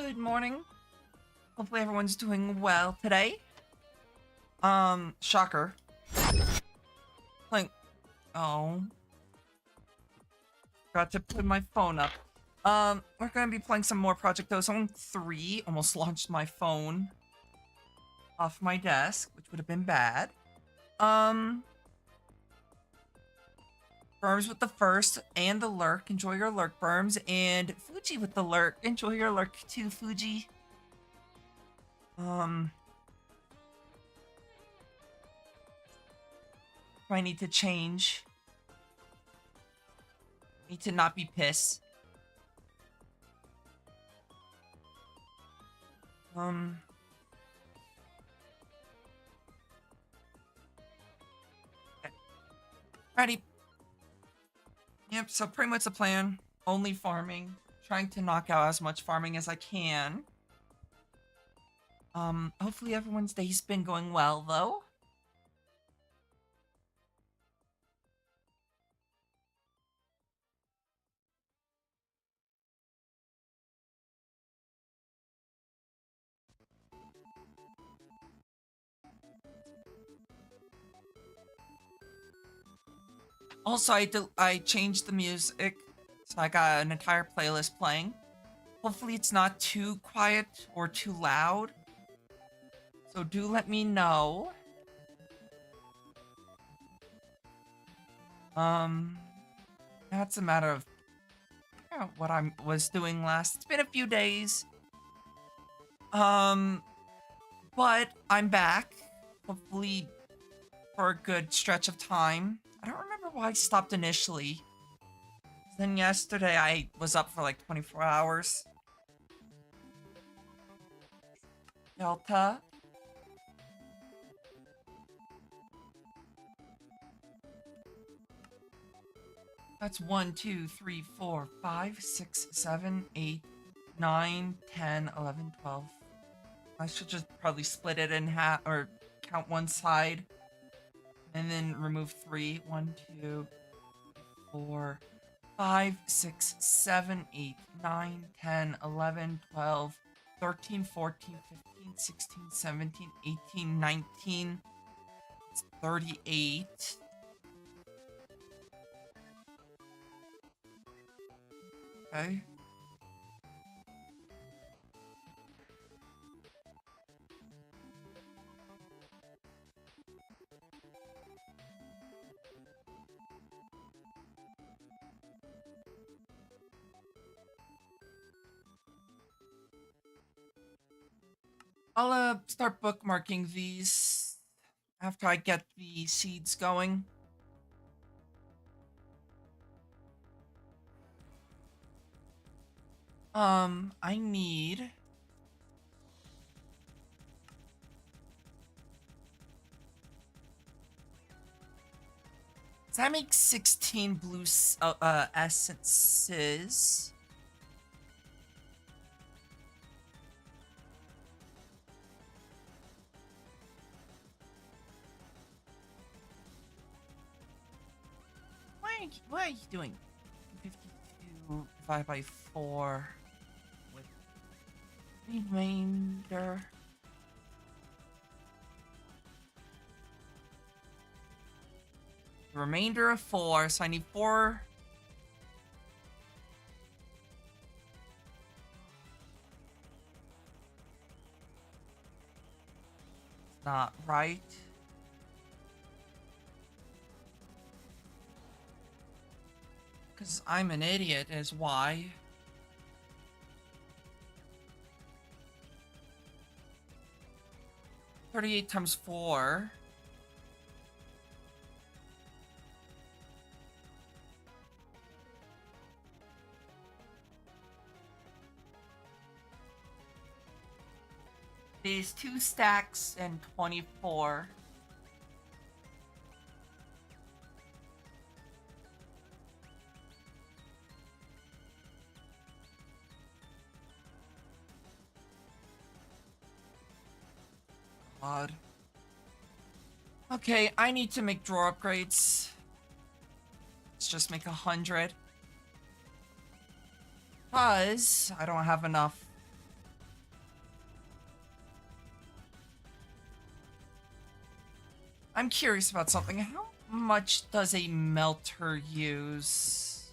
Good morning. Hopefully everyone's doing well today. Shocker. Like, oh, forgot to put my phone up. We're gonna be playing some more Project Ozone 3. Almost launched my phone off my desk, which would have been bad. Burms with the first and the lurk. Enjoy your lurk, Burms. And Fuji with the lurk. Enjoy your lurk too, Fuji. I need to change. Need to not be pissed. Okay. Ready. Yep, so pretty much the plan. Only farming. Trying to knock out as much farming as I can. Hopefully everyone's day's been going well, though. Also, I changed the music, so I got an entire playlist playing. Hopefully it's not too quiet or too loud. So do let me know. That's a matter of what I was doing last. It's been a few days. But I'm back. Hopefully for a good stretch of time. I don't remember why I stopped initially. Then yesterday I was up for like 24 hours. Delta. That's 1, 2, 3, 4, 5, 6, 7, 8, 9, 10, 11, 12. I should just probably split it in half or count one side. And then remove 3. 1, 2, 4, 5, 6, 7, 8, 9, 10, 11, 12, 13, 14, 15, 16, 17, 18, 19. It's 38. Okay. I'll start bookmarking these after I get the seeds going. I need does that make 16 blue essences? What are you doing? 52 divided by 4 with remainder. Remainder of 4, so I need 4. It's not right. Because I'm an idiot is why. $38 times 4. These 2 stacks and 24. God. Okay, I need to make drawer upgrades. Let's just make 100. Because I don't have enough I'm curious about something. How much does a melter use?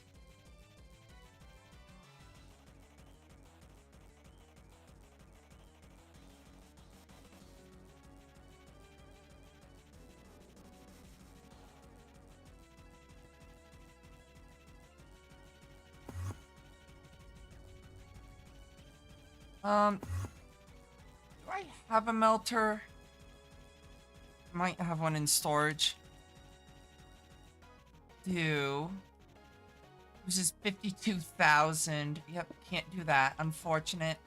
Do I have a melter? Might have one in storage. Do. Uses 52,000. Yep, can't do that. Unfortunate.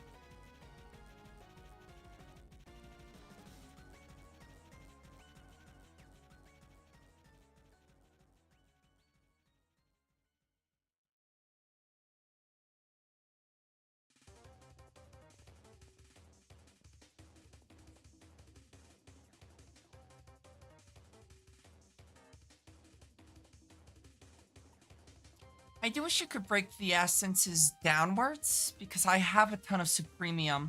I do wish you could break the essences downwards, because I have a ton of supremium.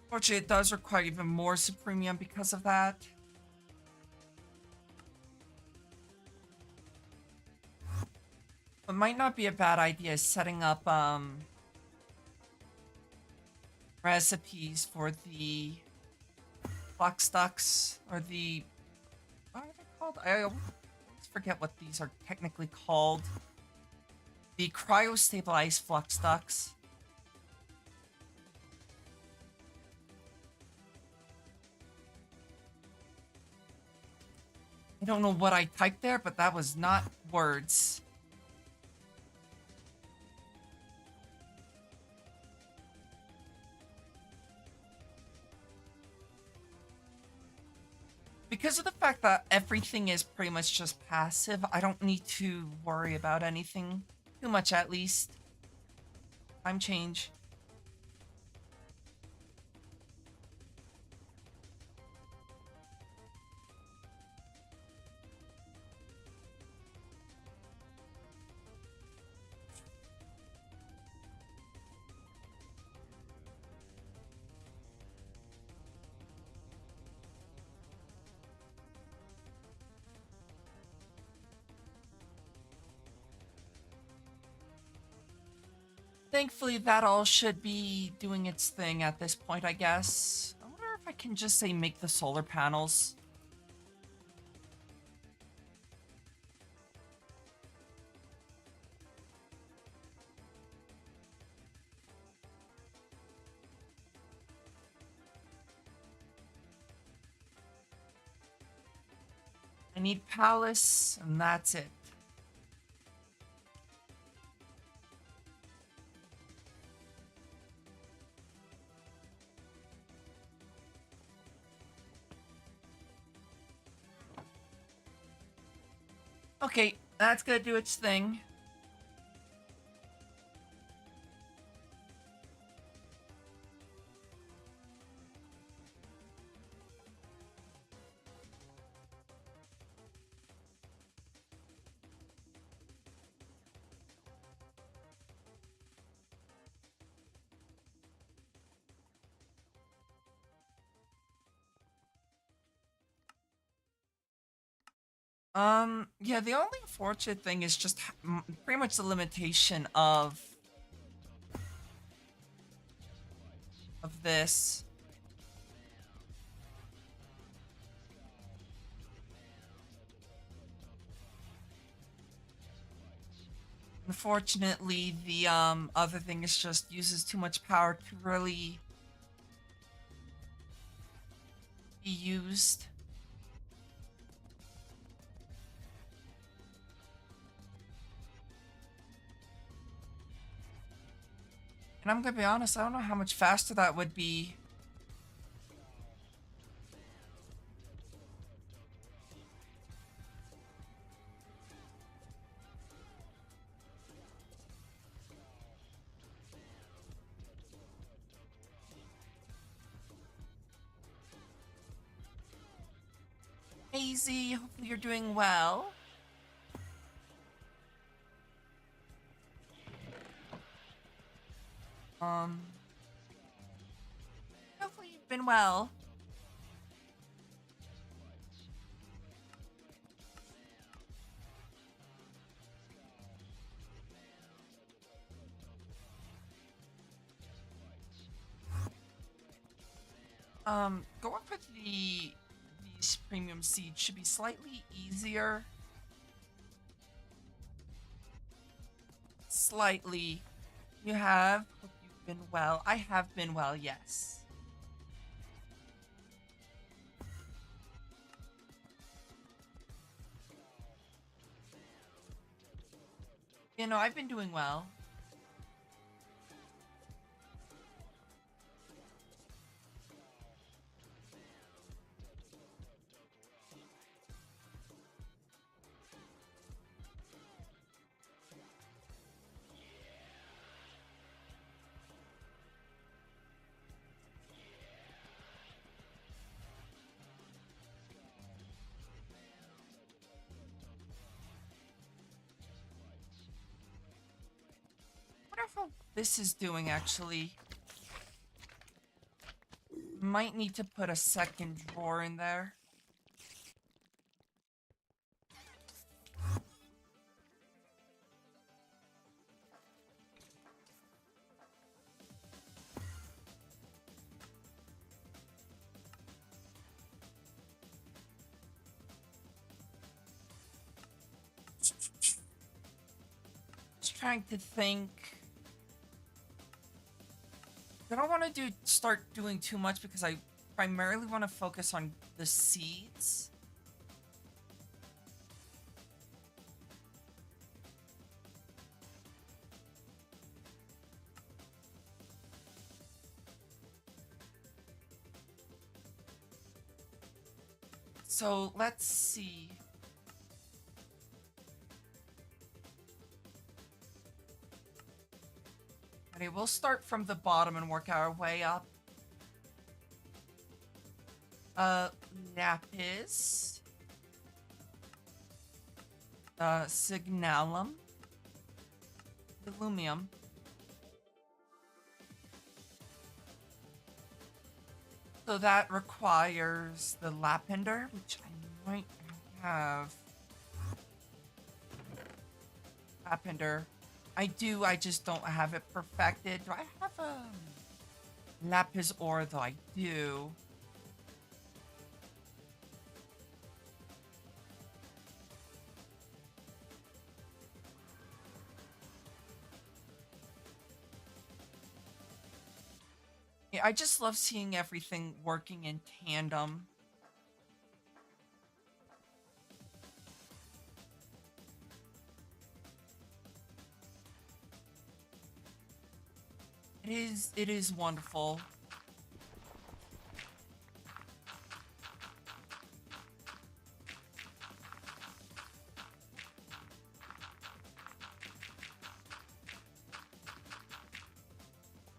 Fortunately, it does require even more supremium because of that. What might not be a bad idea is setting up recipes for the flux ducts, or the, what are they called? I always forget what these are technically called. The cryostabilized flux ducts. I don't know what I typed there, but that was not words. Because of the fact that everything is pretty much just passive, I don't need to worry about anything too much, at least. Time change. Thankfully, that all should be doing its thing at this point, I guess. I wonder if I can just say make the solar panels. I need Palace, and that's it. Okay, that's gonna do its thing. Yeah, the only unfortunate thing is just pretty much the limitation of this. Unfortunately, the other thing is just uses too much power to really be used. And I'm gonna be honest, I don't know how much faster that would be. Easy. Hopefully you're doing well. Um, Hopefully you've been well. Going for these premium seeds should be slightly easier. Slightly. You have. Hope you've been well. I have been well, yes. You know, I've been doing well. Wonder how this is doing, actually. Might need to put a second drawer in there. Just trying to think. I don't want to start doing too much because I primarily want to focus on the seeds. So let's see. Okay, we'll start from the bottom and work our way up. Lapis. Signalum. Illumium. So that requires the Lapender, which I might have. Lapender. I do, I just don't have it perfected. Do I have a Lapis ore, though? I do. Yeah, I just love seeing everything working in tandem. It is wonderful.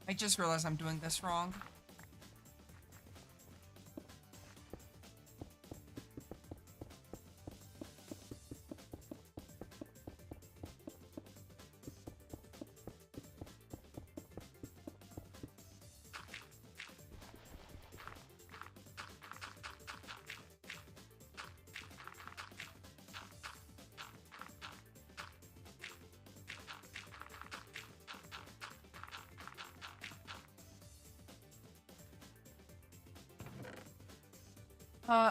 I just realized I'm doing this wrong.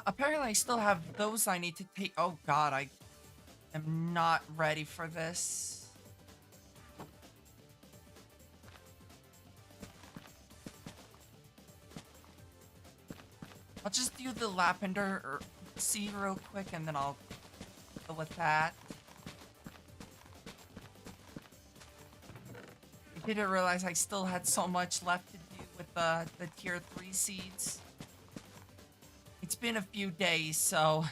Apparently I still have those I need to take. Oh god, I am not ready for this. I'll just do the Lapender or seed real quick and then I'll deal with that. I didn't realize I still had so much left to do with the tier 3 seeds. It's been a few days, so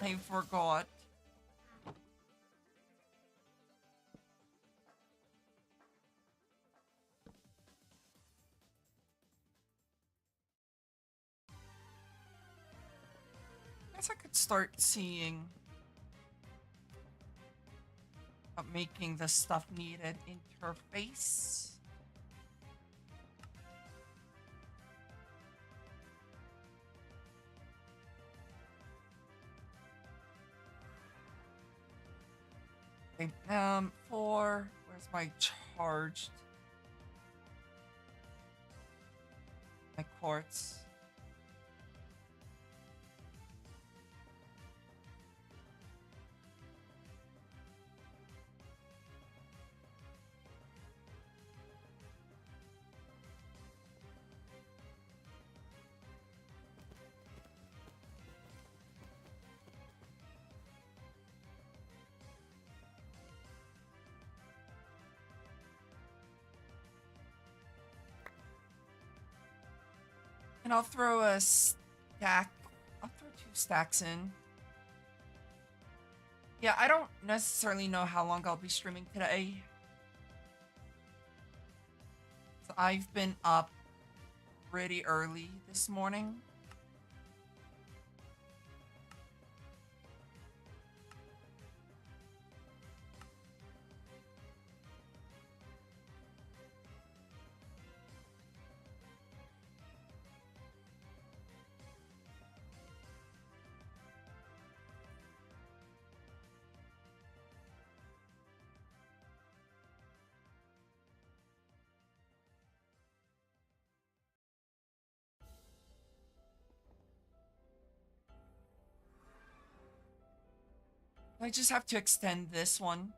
I forgot. I guess I could start seeing making the stuff needed interface. Okay, where's my charged? My quartz. And I'll throw a stack. I'll throw 2 stacks in. Yeah, I don't necessarily know how long I'll be streaming today. So I've been up pretty early this morning. I just have to extend this one.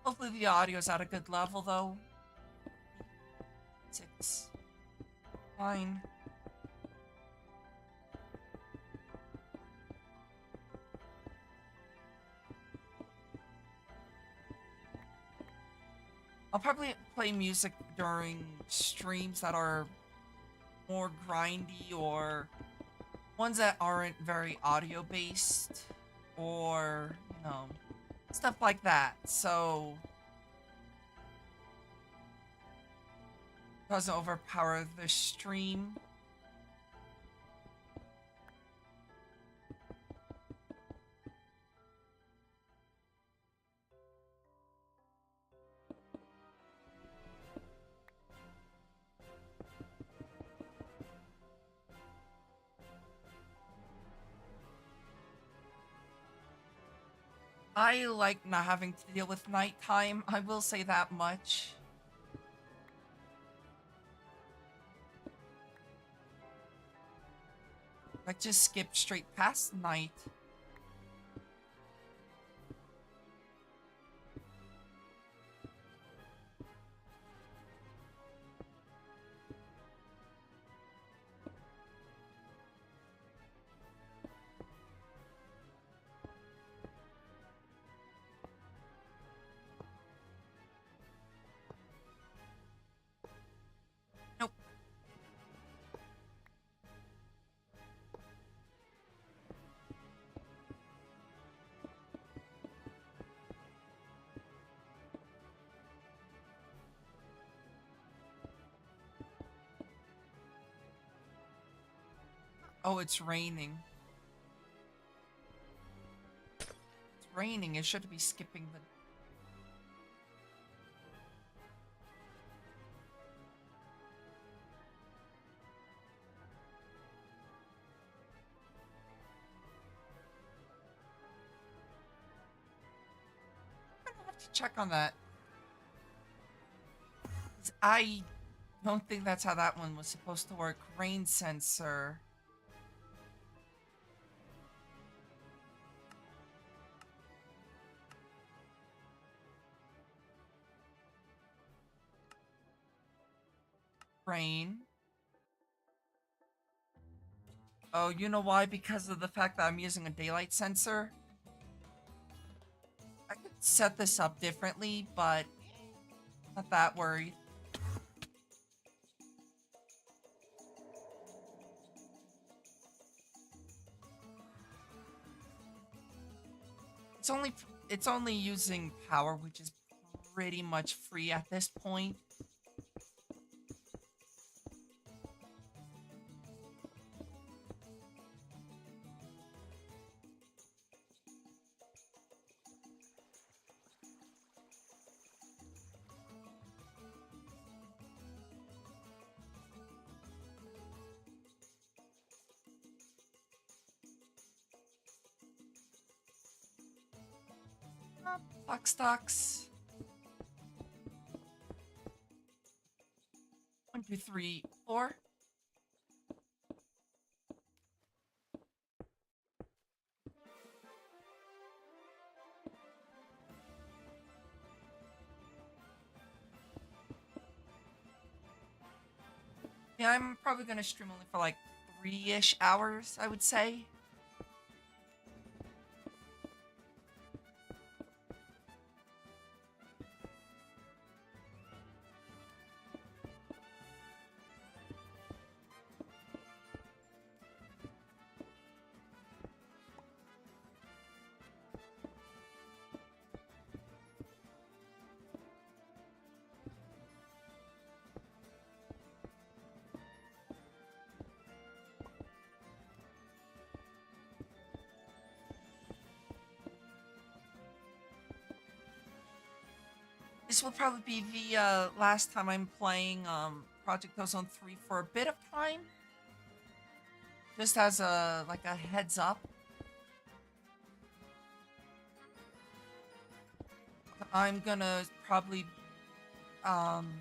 Hopefully the audio's at a good level though. 6, 9. I'll probably play music during streams that are more grindy or ones that aren't very audio based or, stuff like that. So it doesn't overpower the stream. I like not having to deal with nighttime, I will say that much. I just skip straight past night. Nope. Oh, it's raining. It's raining. It should be skipping the... I'm gonna have to check on that. I don't think that's how that one was supposed to work. Rain sensor. Rain. Oh, you know why? Because of the fact that I'm using a daylight sensor. I could set this up differently, but not that worried. It's only using power, which is pretty much free at this point. Clock stocks. 1, 2, 3, 4. Yeah, I'm probably gonna stream only for like 3-ish hours, I would say. This will probably be the last time I'm playing Project Ozone 3 for a bit of time. Just as a like a heads up. I'm gonna probably um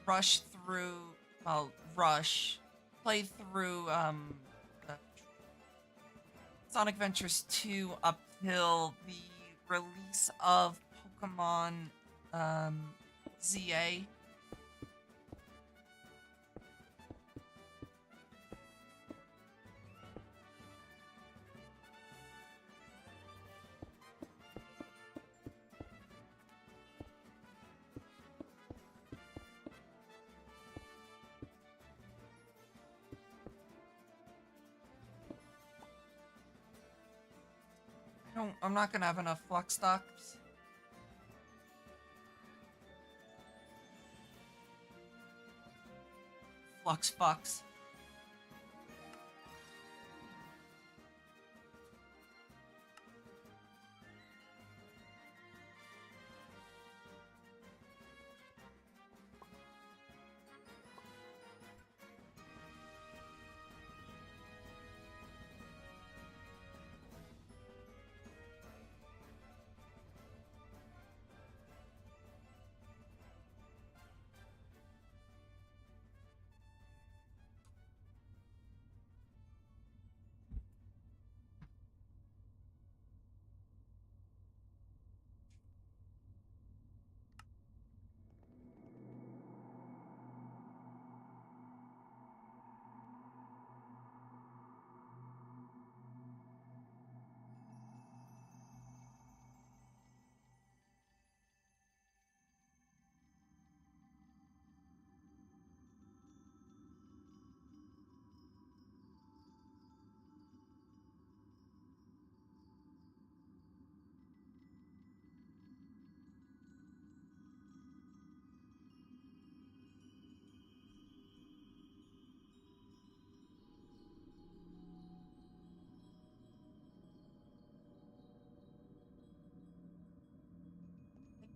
rush through play through uh, Sonic Adventures 2 up till the release of Pokemon ZA. I'm not gonna have enough flux stocks. Flux fucks.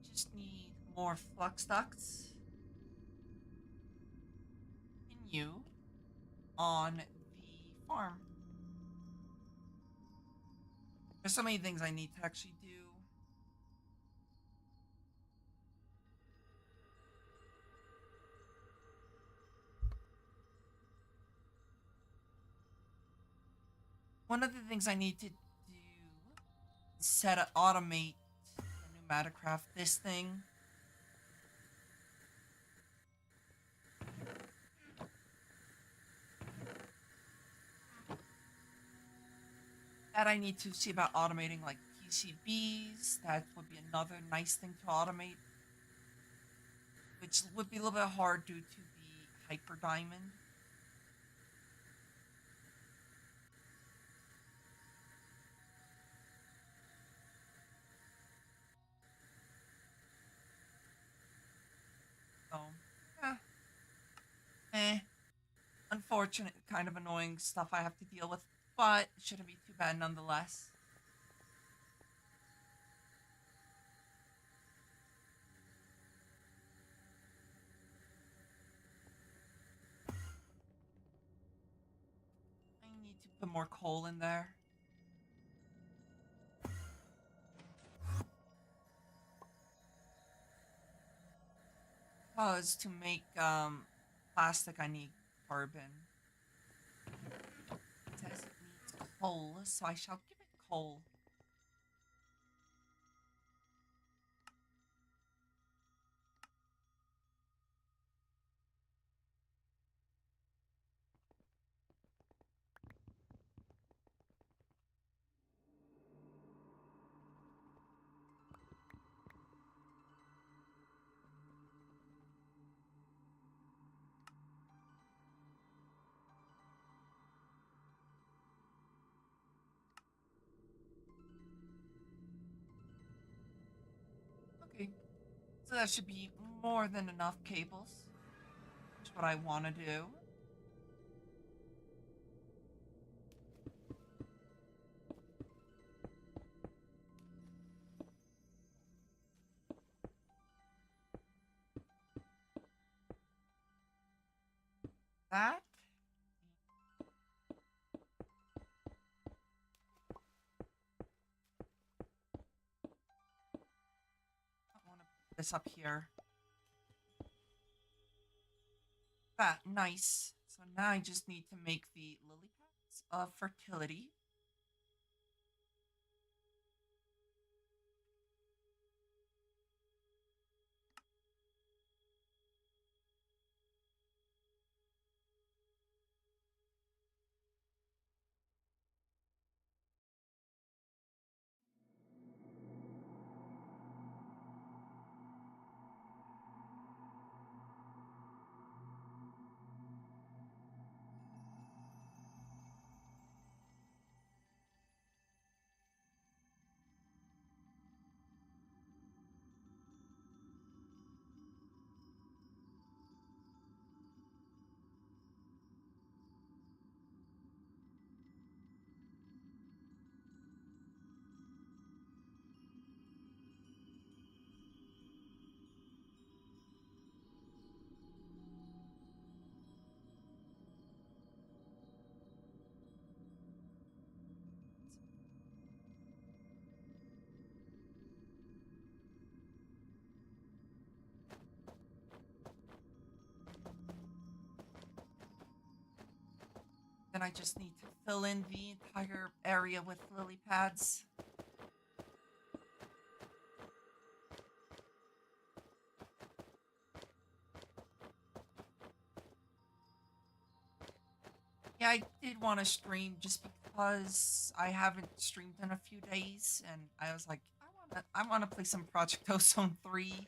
I just need more flux ducts. Continue on the farm. There's so many things I need to actually do. One of the things I need to do is automate the pneumaticraft this thing. That I need to see about automating like PCBs. That would be another nice thing to automate. Which would be a little bit hard due to the hyper diamond. Eh, unfortunate, kind of annoying stuff I have to deal with, but it shouldn't be too bad nonetheless. I need to put more coal in there. Because to make plastic I need carbon. It says it needs coal, so I shall give it coal. Okay, so that should be more than enough cables. That's what I want to do. That. I want to put this up here. That, nice. So now I just need to make the lily pads of fertility. Then I just need to fill in the entire area with lily pads. Yeah, I did want to stream just because I haven't streamed in a few days, and I was like, I wanna play some Project Ozone 3.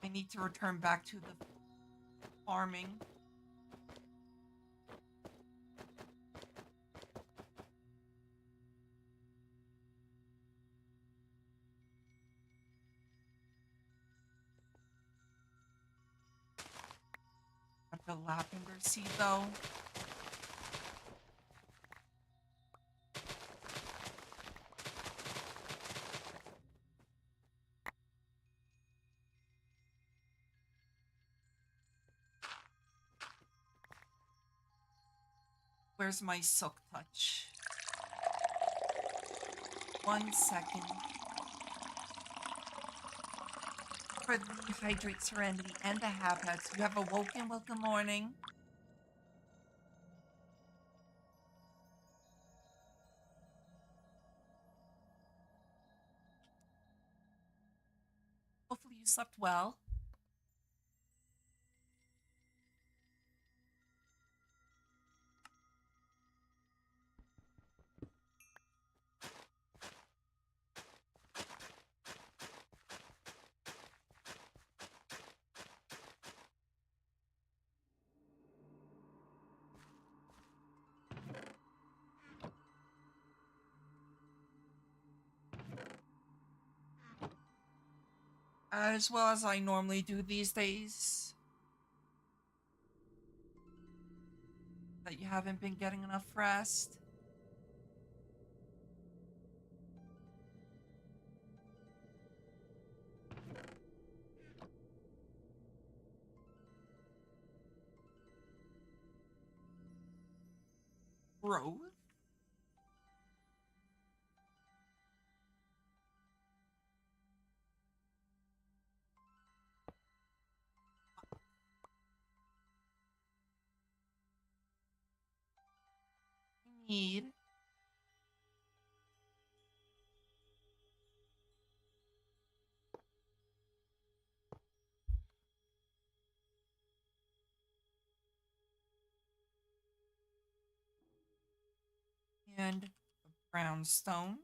I need to return back to the farming. Got the lavender seed though. Where's my silk touch? 1 second. For the Hydrate Serenity and the Habits, you have awoken. Well, good morning. Hopefully you slept well. As well as I normally do these days. that you haven't been getting enough rest. Growth? Need. And a brown stone.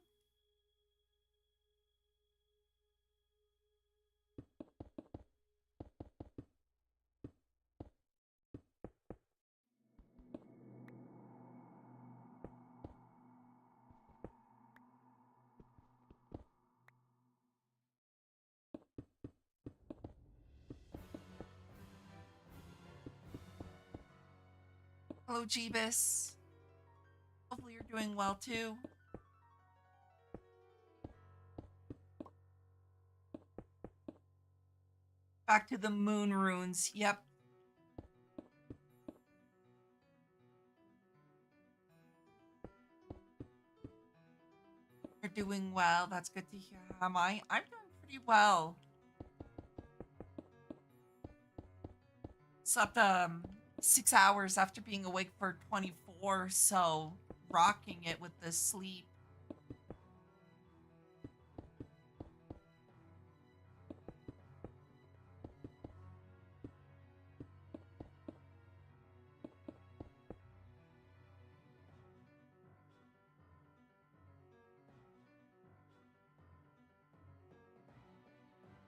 Hello, Jeebus. Hopefully you're doing well too. Back to the moon runes. Yep. You're doing well. That's good to hear. Am I? I'm doing pretty well. Slept 6 hours after being awake for 24, so rocking it with the sleep.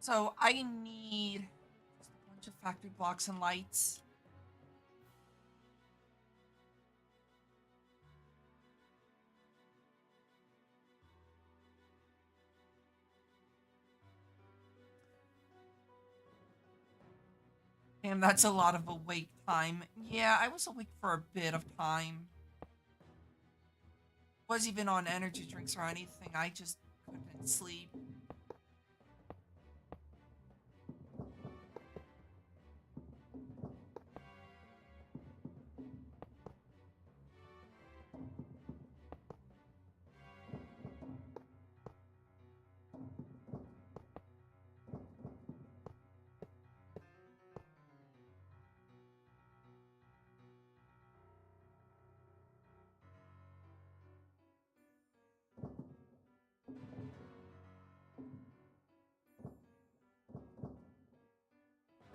So I need just a bunch of factory blocks and lights. Damn, that's a lot of awake time. Yeah, I was awake for a bit of time. Wasn't even on energy drinks or anything. I just couldn't sleep.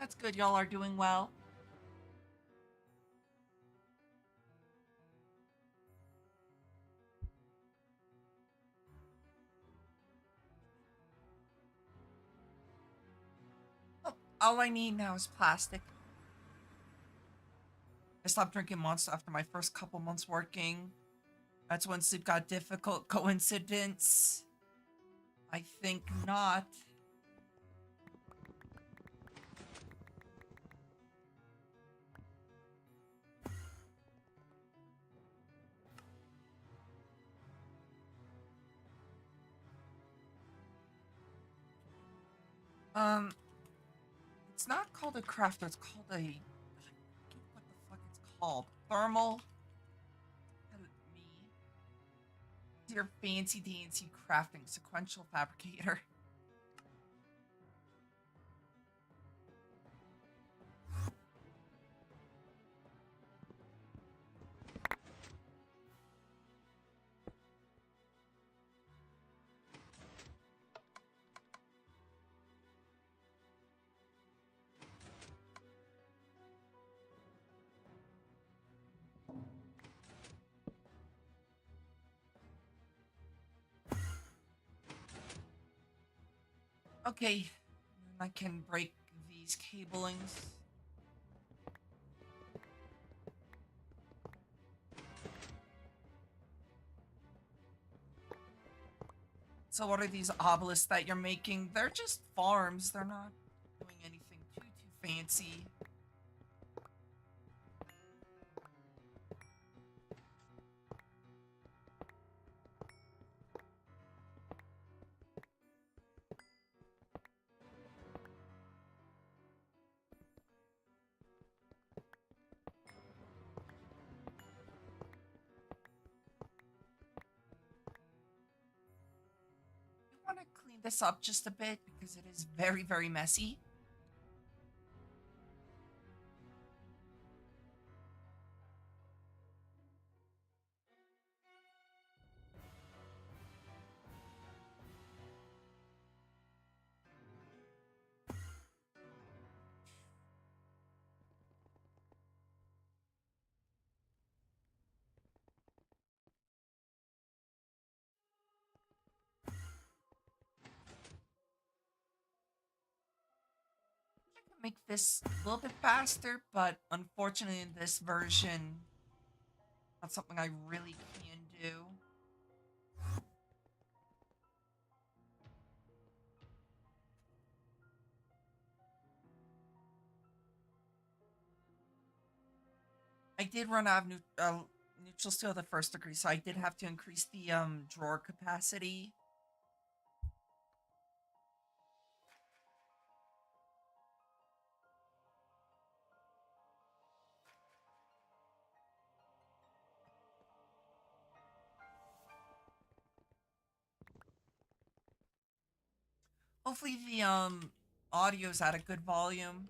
That's good. Y'all are doing well. Oh, all I need now is plastic. I stopped drinking Monster after my first couple months working. That's when sleep got difficult. Coincidence? I think not. It's not called a crafter. It's called a. I forget what the fuck it's called. Thermal. Me. Your fancy dancy crafting sequential fabricator. Okay, I can break these cablings. So what are these obelisks that you're making? They're just farms. They're not doing anything too fancy. want to clean this up just a bit because it is very, very messy. Make this a little bit faster, but unfortunately in this version, that's something I really can do. I did run out of neutral steel the first degree, so I did have to increase the drawer capacity. Hopefully the audio's at a good volume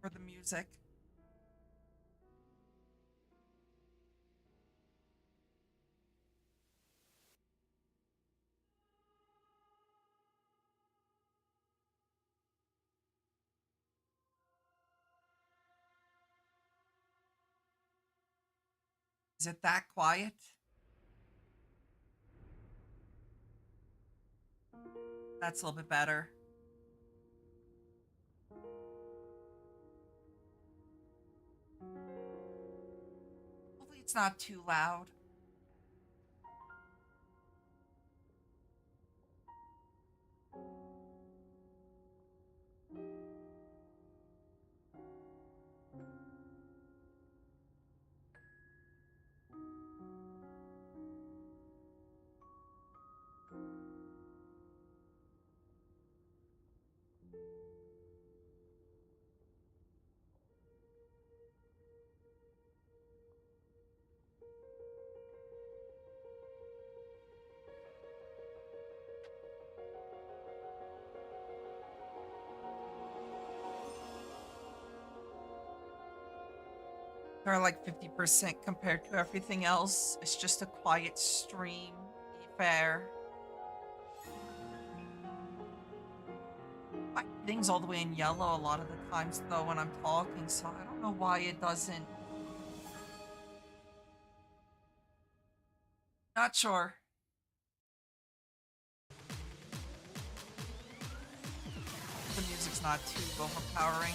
for the music. Is it that quiet? That's a little bit better. Hopefully it's not too loud. They're like 50% compared to everything else. It's just a quiet stream. Fair. My thing's all the way in yellow a lot of the times though when I'm talking, so I don't know why it doesn't. Not sure. The music's not too overpowering.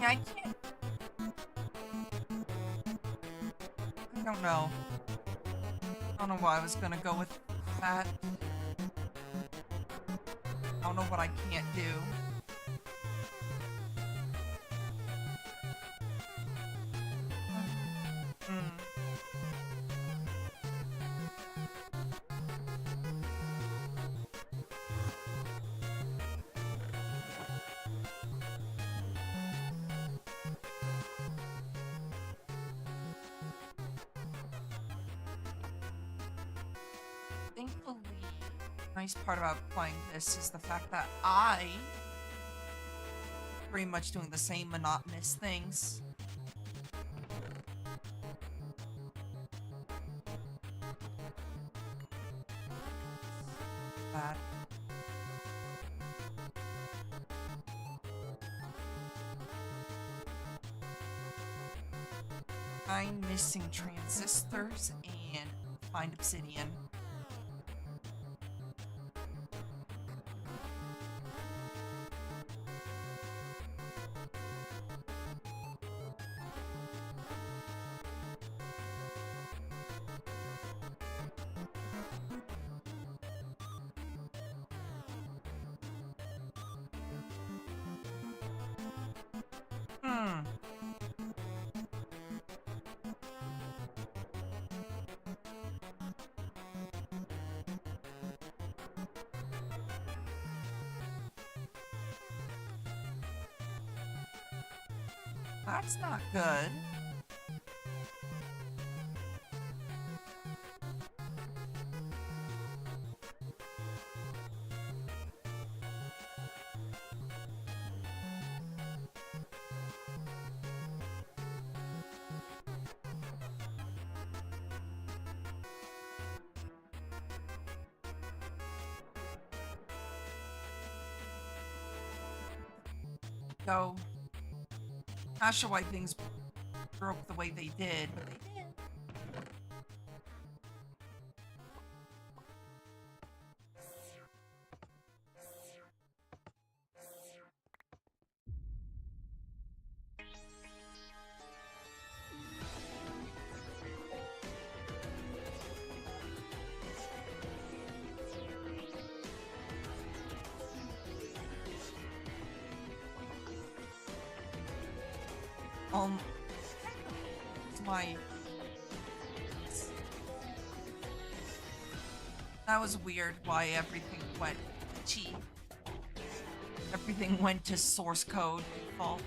Yeah, I can't. don't know. I don't know why I was gonna go with that. I don't know what I can't do. Hmm. Thankfully, the nice part about playing this is the fact that I pretty much doing the same monotonous things. That I'm missing transistors and find obsidian. Hmm. That's not good. So, not sure why things broke the way they did, but they did. Um, my that was weird. Why everything went cheap. Everything went to source code default.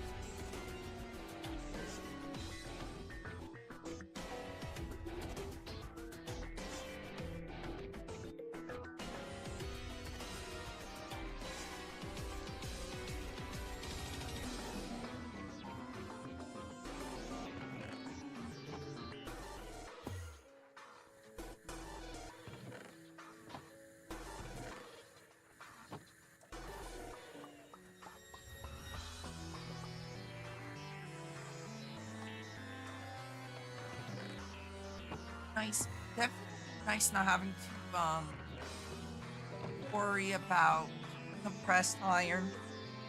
Nice, definitely nice not having to worry about compressed iron.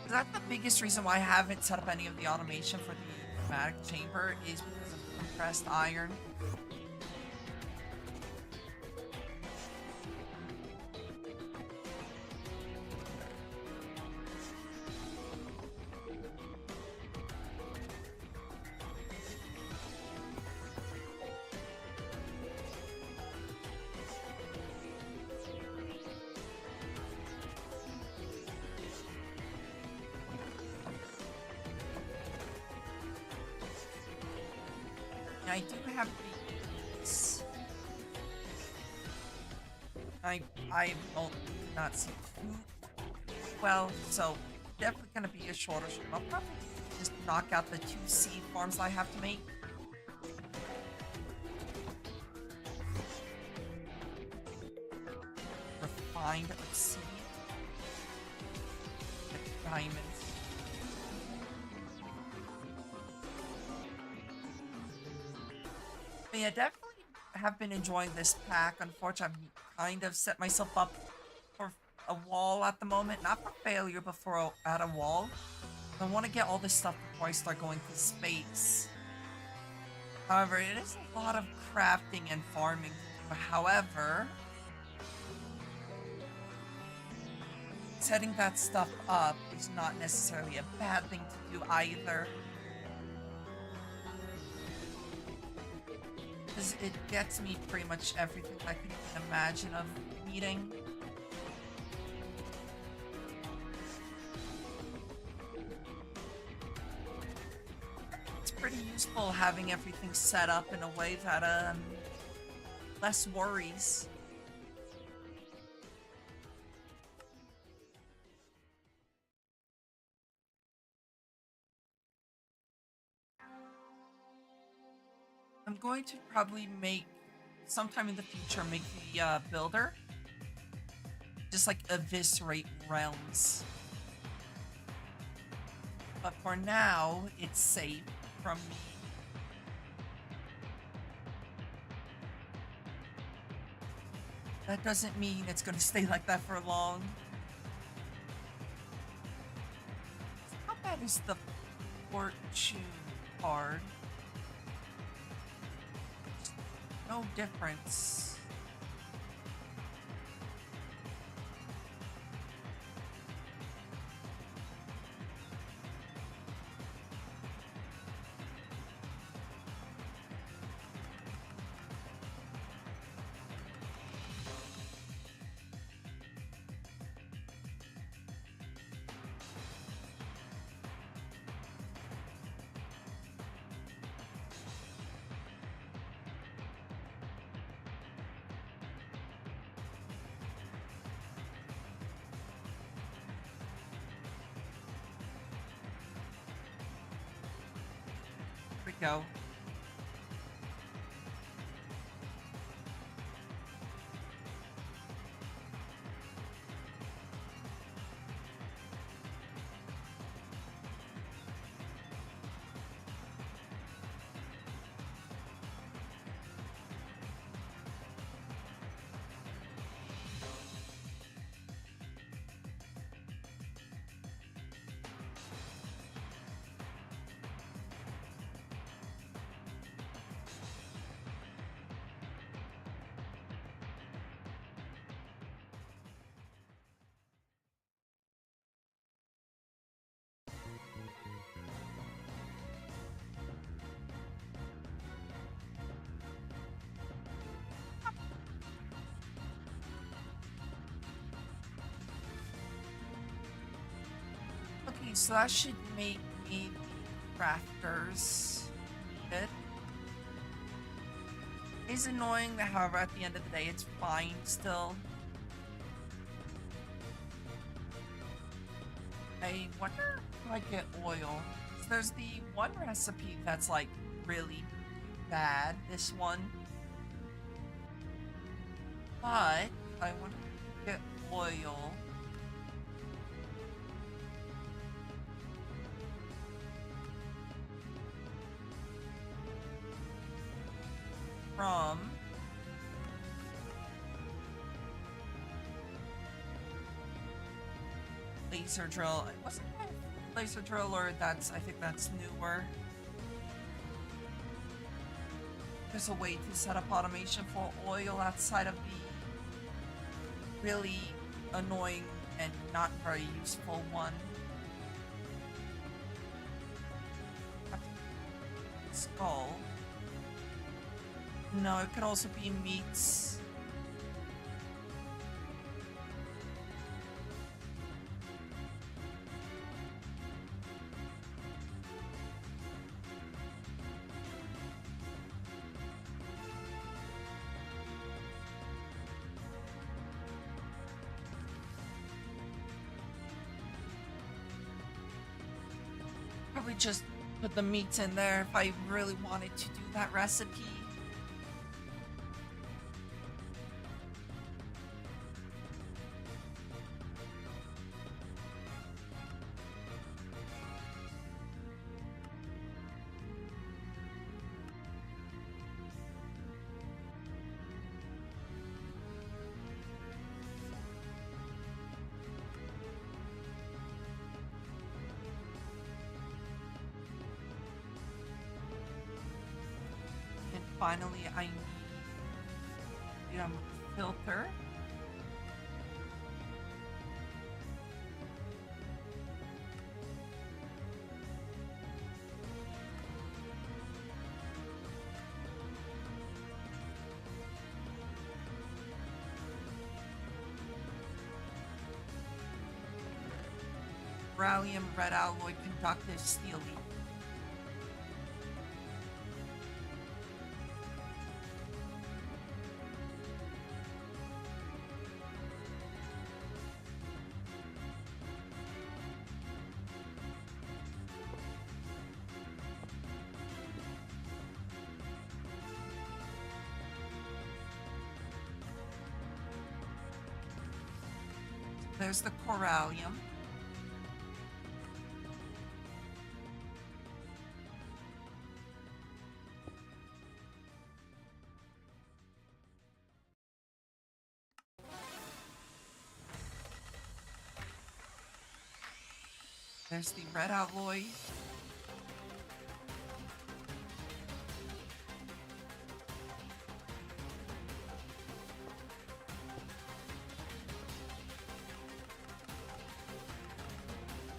That's the biggest reason why I haven't set up any of the automation for the pneumatic chamber is because of compressed iron. And I do have these. I don't not see too well, so definitely gonna be a shorter stream. I'll probably just knock out the 2 seed farms I have to make. Refined obsidian. Diamonds. But yeah, definitely have been enjoying this pack. Unfortunately, I've kind of set myself up for a wall at the moment. Not for failure, but for at a wall. I want to get all this stuff before I start going to space. However, it is a lot of crafting and farming to do. However, setting that stuff up is not necessarily a bad thing to do either. Because it gets me pretty much everything I could even imagine of needing. It's pretty useful having everything set up in a way that, less worries. I'm going to probably make, sometime in the future, make the builder just like eviscerate realms. But for now, it's safe from me. That doesn't mean it's going to stay like that for long. How bad is the fortune card? No difference. Here we go. Okay, so that should make me the crafters needed. It's annoying, however, at the end of the day, it's fine still. I wonder if I get oil. So there's the one recipe that's like really bad, this one. But I want to get oil. From laser drill. Wasn't it laser drill, or I think that's newer. There's a way to set up automation for oil outside of the really annoying and not very useful one. Skull. No, it could also be meats. Probably just put the meats in there if I really wanted to do that recipe. finally, I need filter. Beryllium, red alloy, conductive, steely. There's the corallium. There's the red alloy.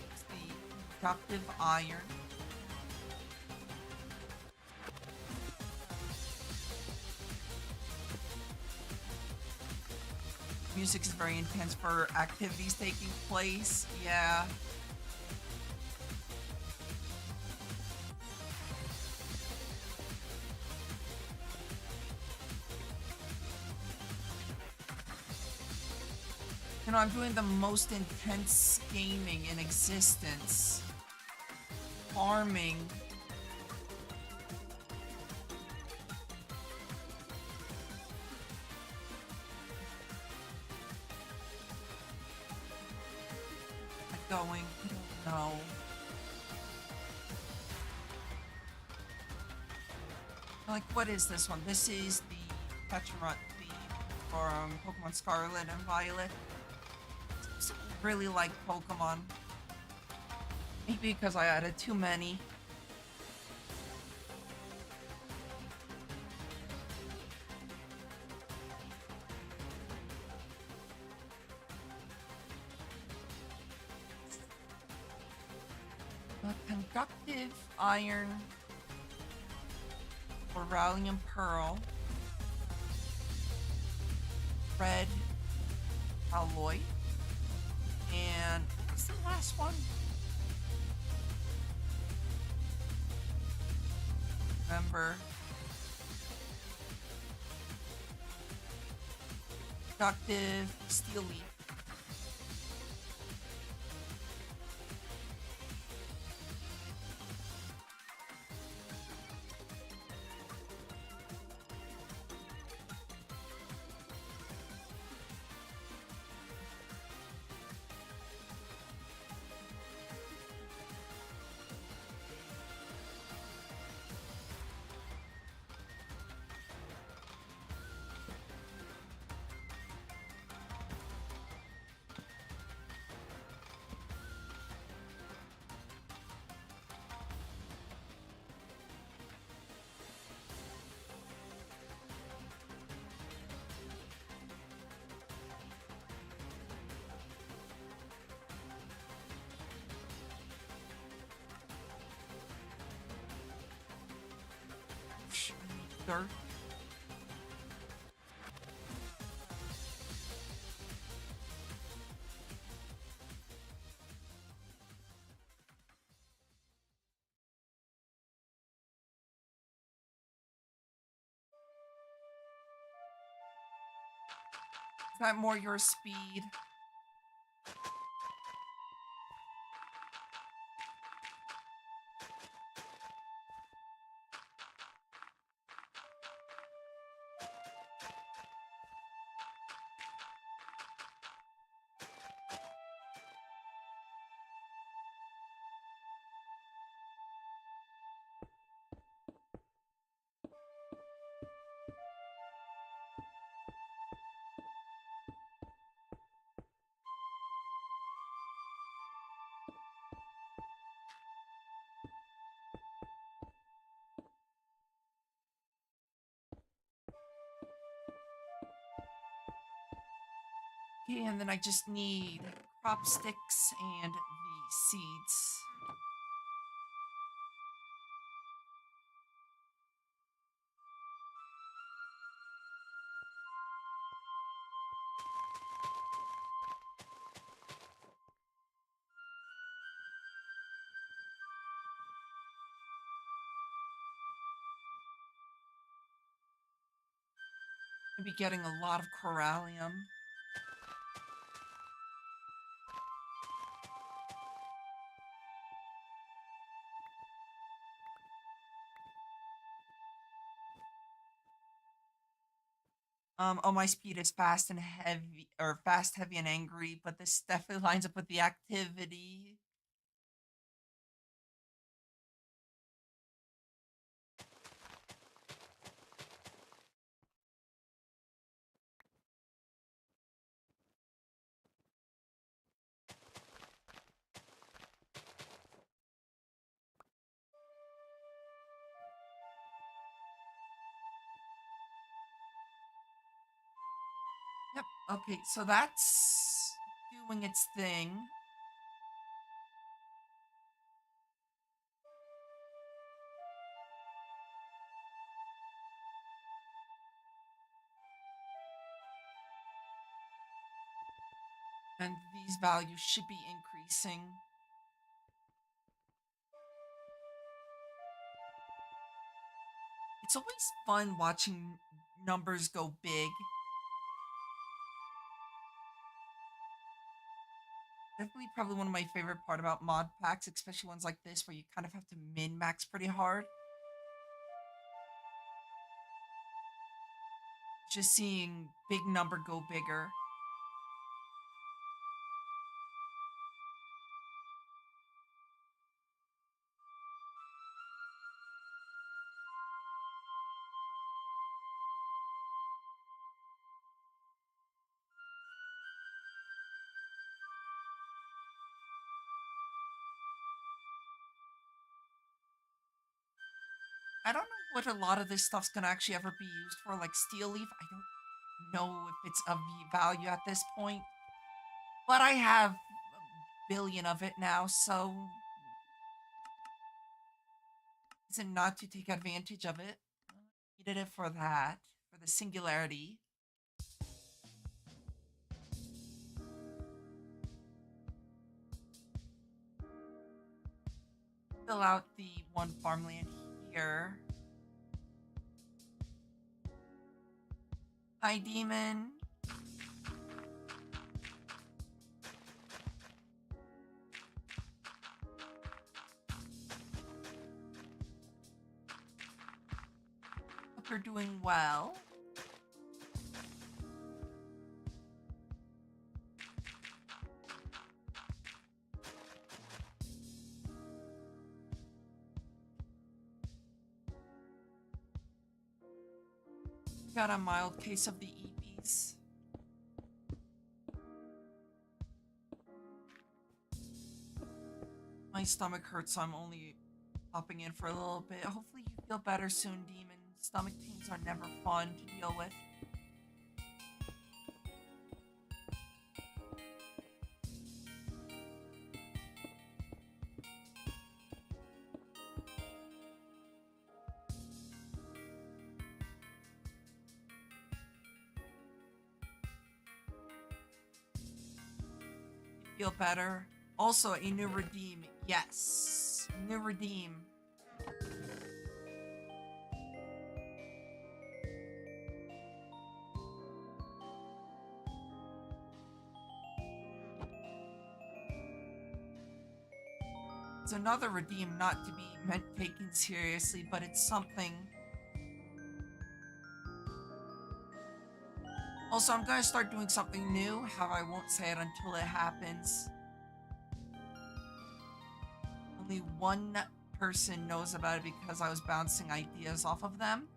It's the conductive iron. Music is very intense for activities taking place. Yeah. I'm doing the most intense gaming in existence. Farming. Going, I don't know. Like, what is this one? This is the Petrarut theme from Pokemon Scarlet and Violet. I really like Pokemon. Maybe because I added too many. Conductive iron, beryllium pearl, red alloy, and what's the last one? Remember. Conductive steel leaf. Dirt. Is that more your speed? Okay, and then I just need crop sticks and the seeds. I'll be getting a lot of corallium. Oh, my speed is fast and heavy, or fast, heavy, and angry, but this definitely lines up with the activity. Yep, okay, so that's doing its thing. And these values should be increasing. It's always fun watching numbers go big. Definitely probably one of my favorite part about mod packs, especially ones like this where you kind of have to min-max pretty hard. Just seeing big number go bigger. I don't know what a lot of this stuff's gonna actually ever be used for, like steel leaf. I don't know if it's of value at this point. But I have a billion of it now, so it's not to take advantage of it. Needed it for that, for the singularity. Fill out the one farmland here. Hi, demon. Hope you're doing well. Got a mild case of the EBs. My stomach hurts, so I'm only popping in for a little bit. Hopefully you feel better soon, demon. Stomach pains are never fun to deal with. You feel better? Also, a new redeem. Yes. New redeem. It's another redeem not to be meant taken seriously, but it's something. Also, I'm gonna start doing something new. How I won't say it until it happens. Only one person knows about it because I was bouncing ideas off of them.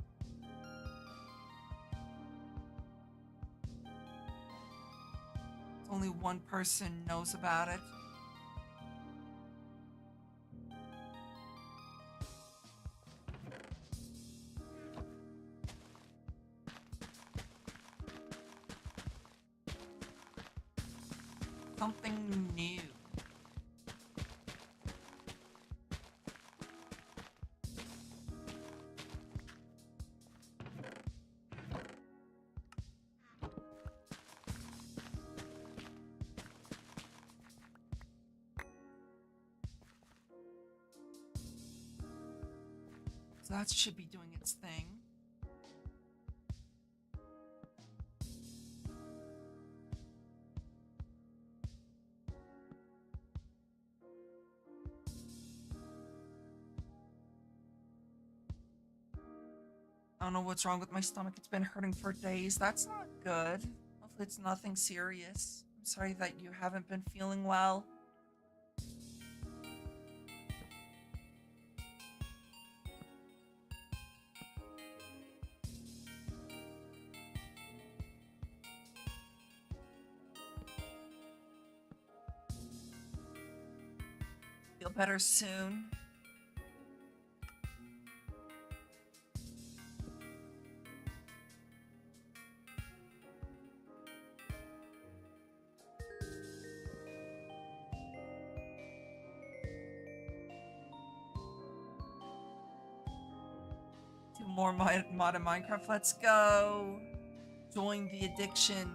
Only one person knows about it. Something new. So that should be doing its thing. I don't know what's wrong with my stomach. It's been hurting for days. That's not good. Hopefully it's nothing serious. I'm sorry that you haven't been feeling well. Feel better soon. Do more mod in Minecraft. Let's go. Join the addiction.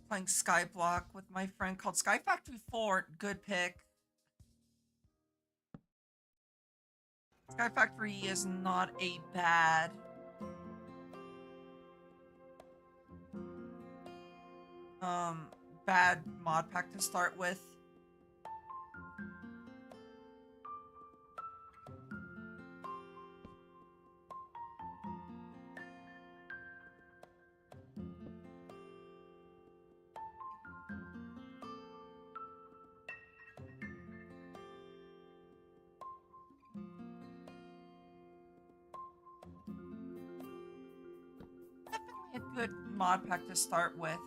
Playing Skyblock with my friend called Sky Factory 4. Good pick. Sky Factory is not a bad bad mod pack to start with. Definitely a good mod pack to start with.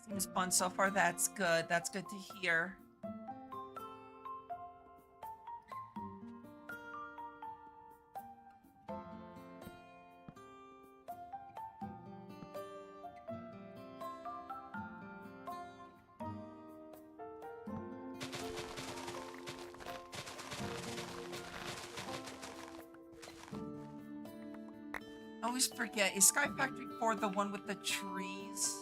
Seems fun so far. That's good. That's good to hear. I always forget. Is Sky Factory 4 the one with the trees?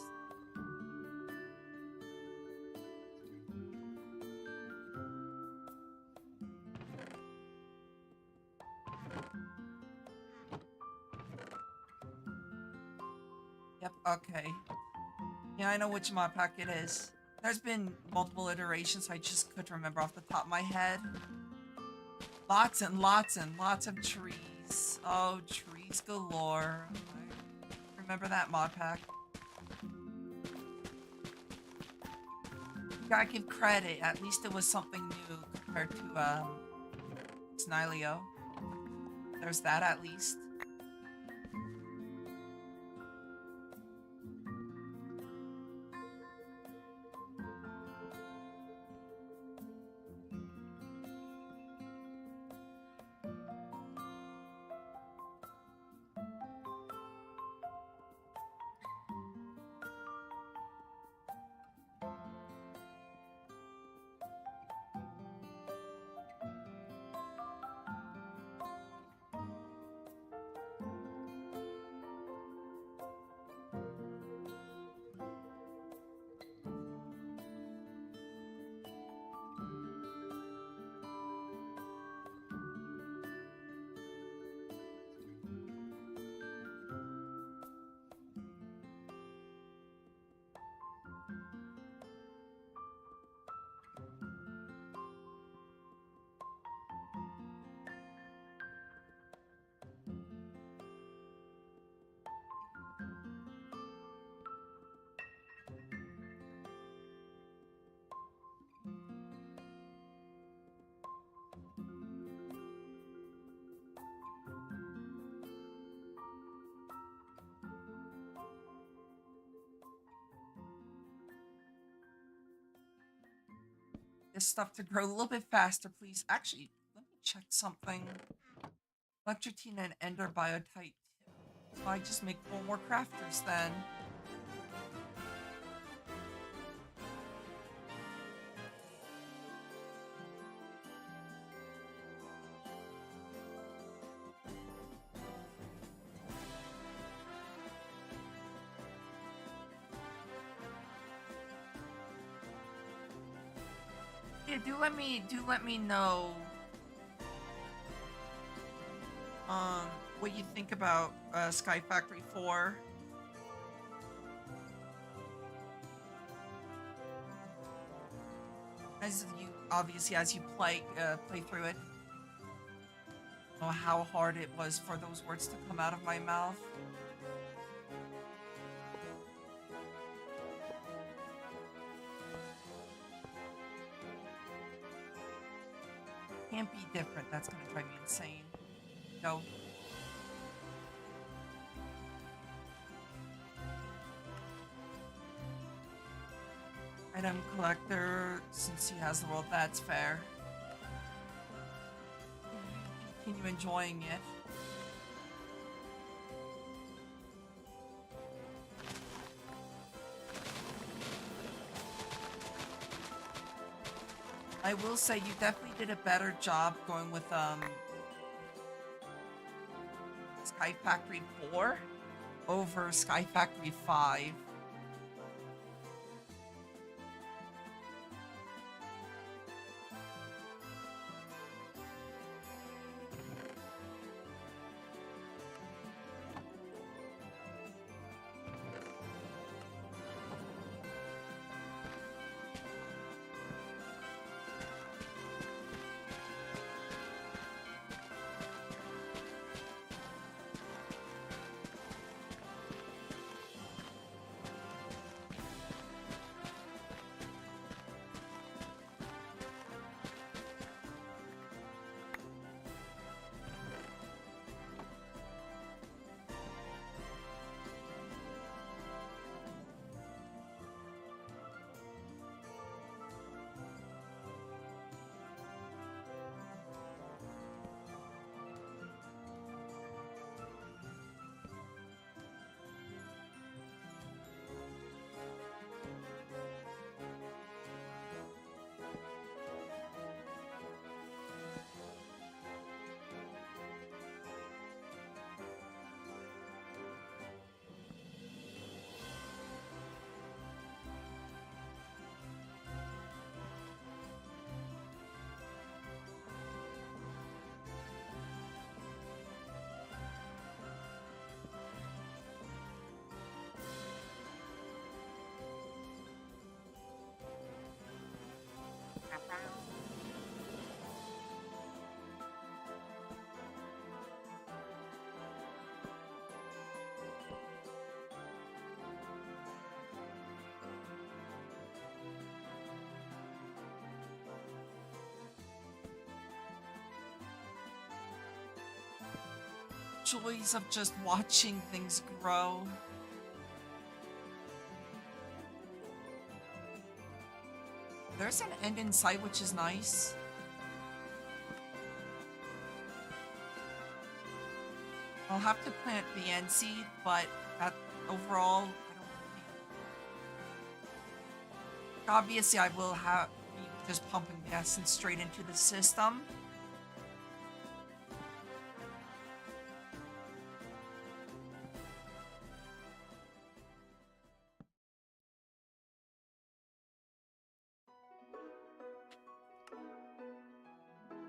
Yep, okay. Yeah, I know which mod pack it is. There's been multiple iterations, I just couldn't remember off the top of my head. Lots and lots and lots of trees. Oh, trees galore. I remember that mod pack. Gotta give credit. At least it was something new compared to Snileo. There's that at least. this stuff to grow a little bit faster, please. Actually, let me check something. Electrotine and Ender Biotite. So I just make 4 more crafters then. Yeah, do let me know what you think about Sky Factory 4. As you play through it. Know how hard it was for those words to come out of my mouth. Can't be different. That's gonna drive me insane. Go. Item collector, since he has the world, that's fair. Continue enjoying it. I will say you definitely did a better job going with Sky Factory 4 over Sky Factory 5. Joys of just watching things grow. There's an end in sight, which is nice. I'll have to plant the end seed, but overall, I don't think. Obviously, I will be just pumping the essence straight into the system.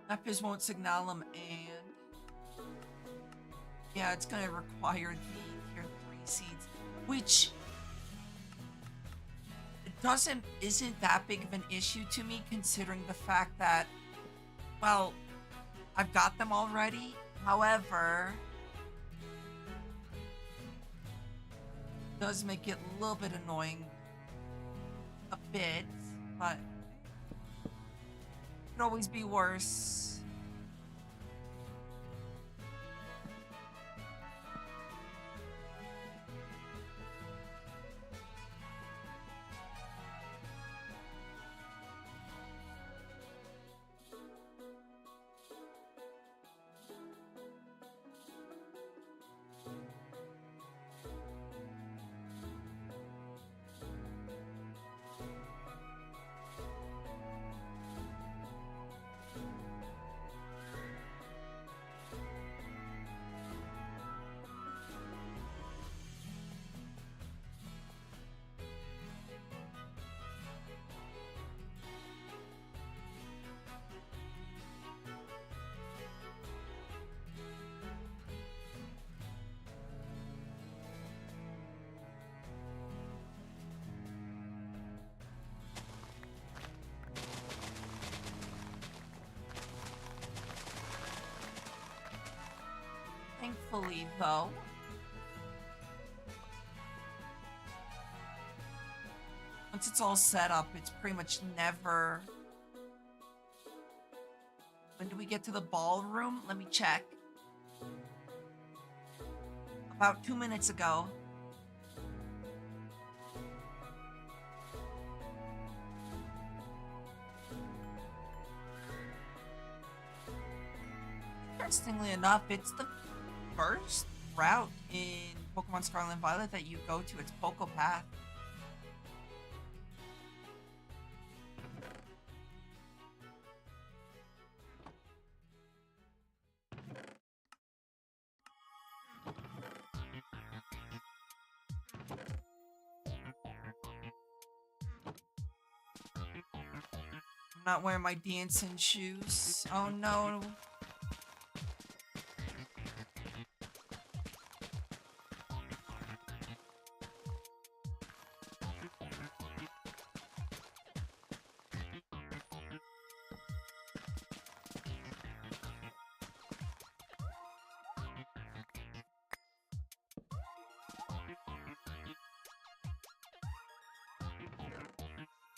Lapis won't signal them, and yeah, it's gonna require the tier 3 seeds, which isn't that big of an issue to me, considering the fact that, well, I've got them already. However, it does make it a little bit annoying, a bit, but could always be worse. Thankfully, though, once it's all set up, it's pretty much never... When do we get to the ballroom? Let me check. About 2 minutes ago. Interestingly enough, it's the first route in Pokemon Scarlet and Violet that you go to. It's Poco Path. I'm not wearing my dancing shoes. Oh no.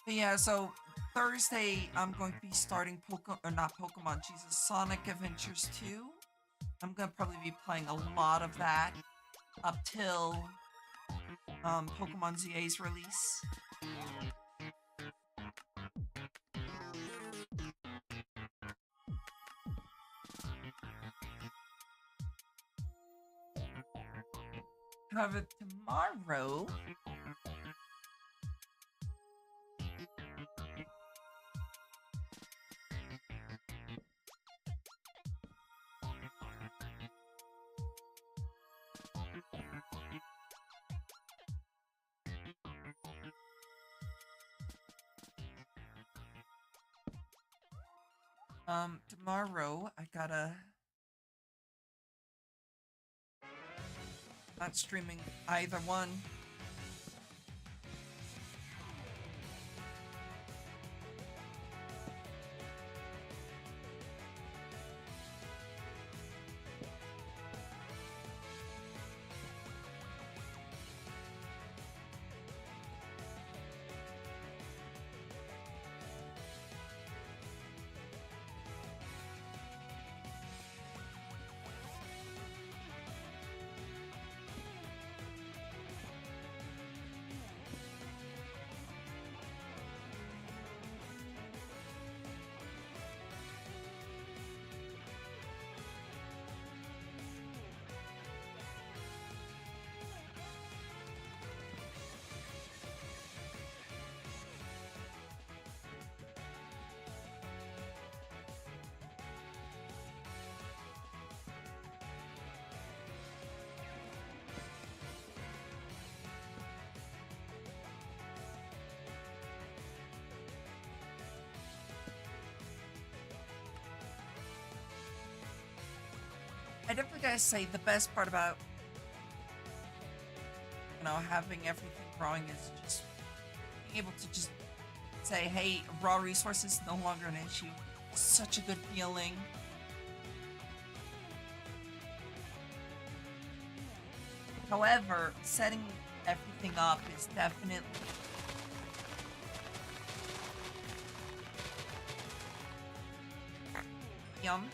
But yeah, so Thursday I'm going to be starting Sonic Adventures 2. I'm gonna probably be playing a lot of that up till Pokemon ZA's release. However, tomorrow tomorrow I gotta... Not streaming either one. I definitely gotta say the best part about, you know, having everything growing is just being able to just say, hey, raw resources no longer an issue. It's such a good feeling. However, setting everything up is definitely yum.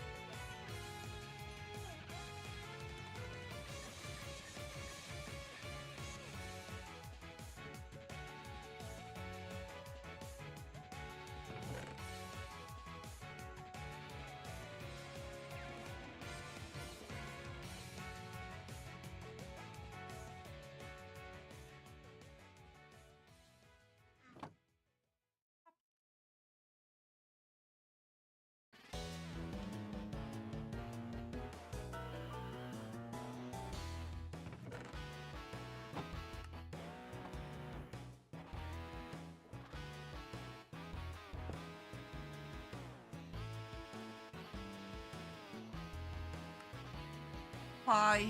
Hi.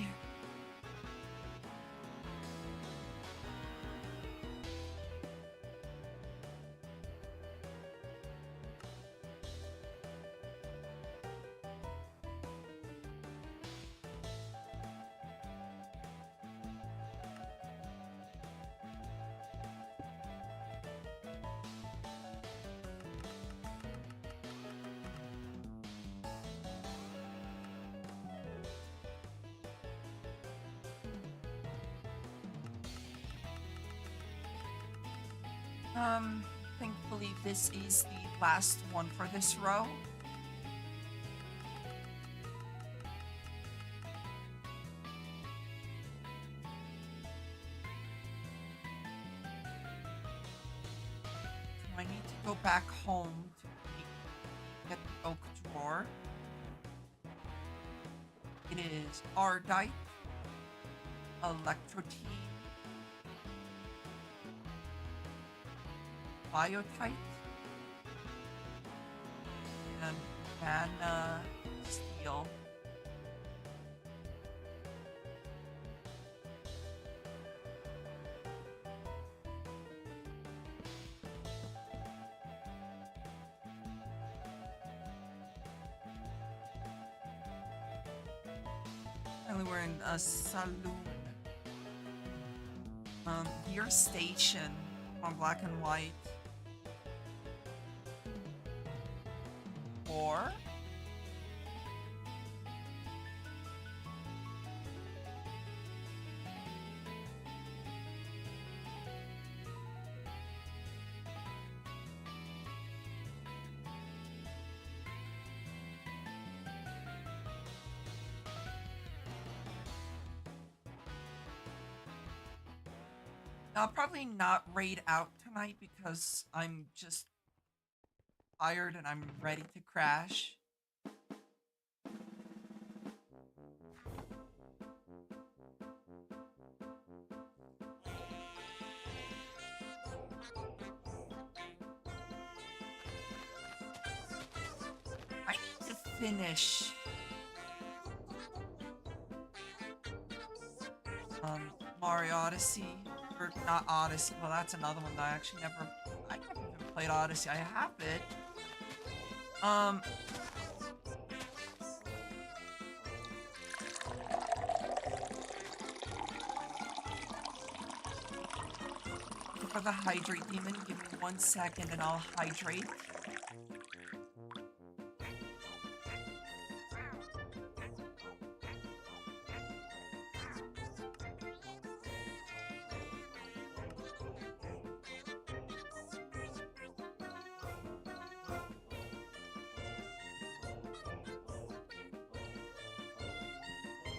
Thankfully this is the last one for this row. So I need to go back home to get the oak drawer. It is Ardite, Electrotine, Biotite, and Mana Steel. Finally, we're in a saloon. Gear station on black and white. Or I'll probably not raid out tonight because I'm just tired and I'm ready to crash. I need to finish Mario Odyssey. Or not Odyssey. Well, that's another one that I actually never even played Odyssey. I have it. For the hydrate demon, give me 1 second and I'll hydrate.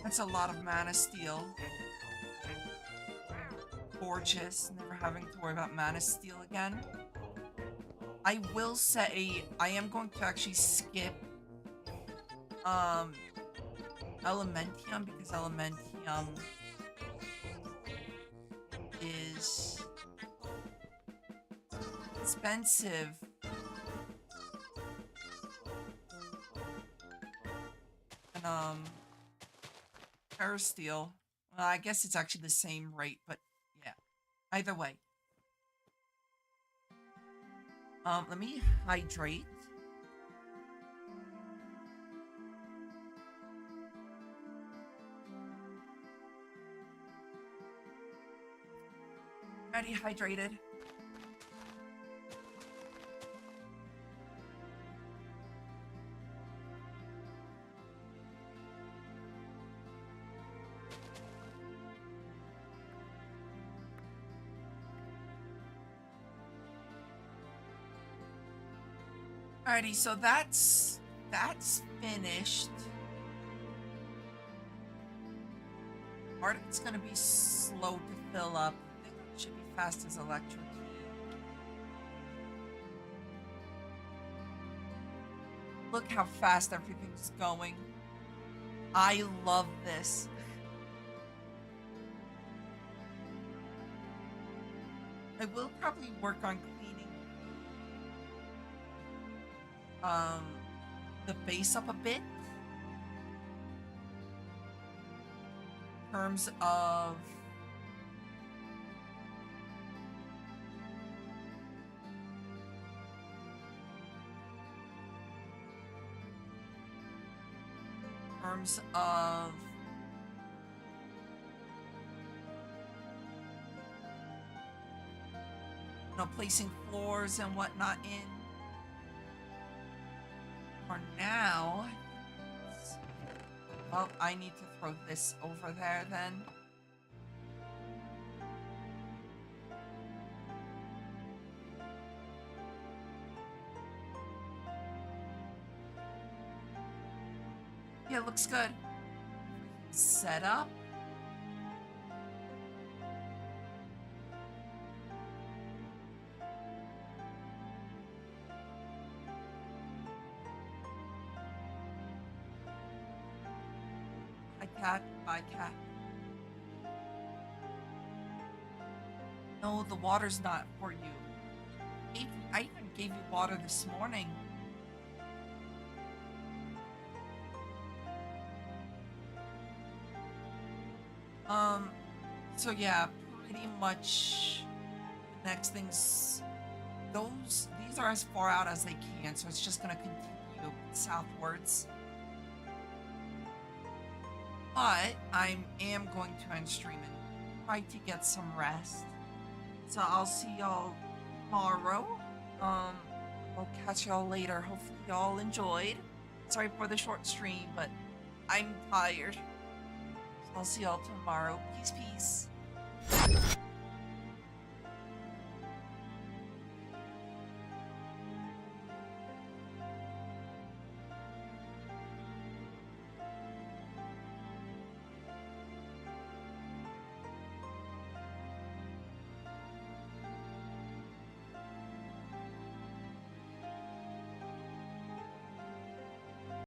That's a lot of mana steel. Gorgeous. Never having to worry about mana steel again. I will say I am going to actually skip Elementium because Elementium is expensive. And Parasteel. Well, I guess it's actually the same rate, but yeah. Either way. Let me hydrate. Already hydrated. Alrighty, so that's finished. Arctic's gonna be slow to fill up. I think it should be fast as Electro. Look how fast everything's going. I love this. I will probably work on cleaning the base up a bit in terms of you know, placing floors and whatnot in. For now, well, I need to throw this over there then. Okay, looks good. Set up. Hi, cat. Bye, cat. No, the water's not for you. I even gave you water this morning. Um, so yeah, pretty much next things, these are as far out as they can, so it's just gonna continue southwards. But I am going to end streaming. Try to get some rest. So I'll see y'all tomorrow. I'll catch y'all later. Hopefully y'all enjoyed. Sorry for the short stream, but I'm tired. So I'll see y'all tomorrow. Peace, peace.